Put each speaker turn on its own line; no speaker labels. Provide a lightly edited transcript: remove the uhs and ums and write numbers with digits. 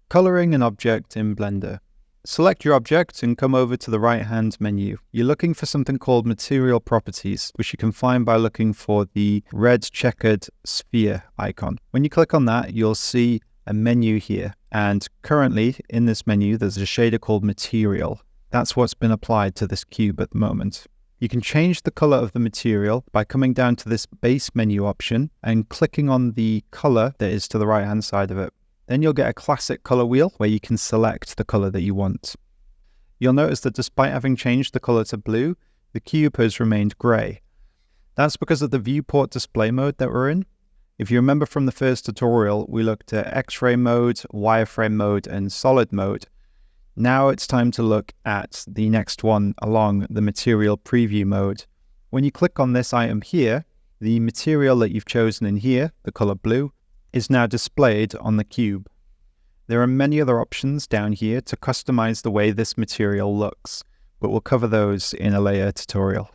Coloring an object in Blender. Select your object and come over to the right-hand menu. You're looking for something called Material Properties, which you can find by looking for the red checkered sphere icon. When you click on that, you'll see a menu here. And currently, in this menu, there's a shader called Material. That's what's been applied to this cube at the moment. You can change the color of the material by coming down to this base menu option and clicking on the color that is to the right-hand side of it. Then you'll get a classic color wheel where you can select the color that you want. You'll notice that despite having changed the color to blue, the cube has remained gray. That's because of the viewport display mode that we're in. If you remember from the first tutorial, we looked at X-ray mode, wireframe mode, and solid mode. Now it's time to look at the next one along the material preview mode. When you click on this item here, the material that you've chosen in here, the color blue, is now displayed on the cube. There are many other options down here to customize the way this material looks, but we'll cover those in a later tutorial.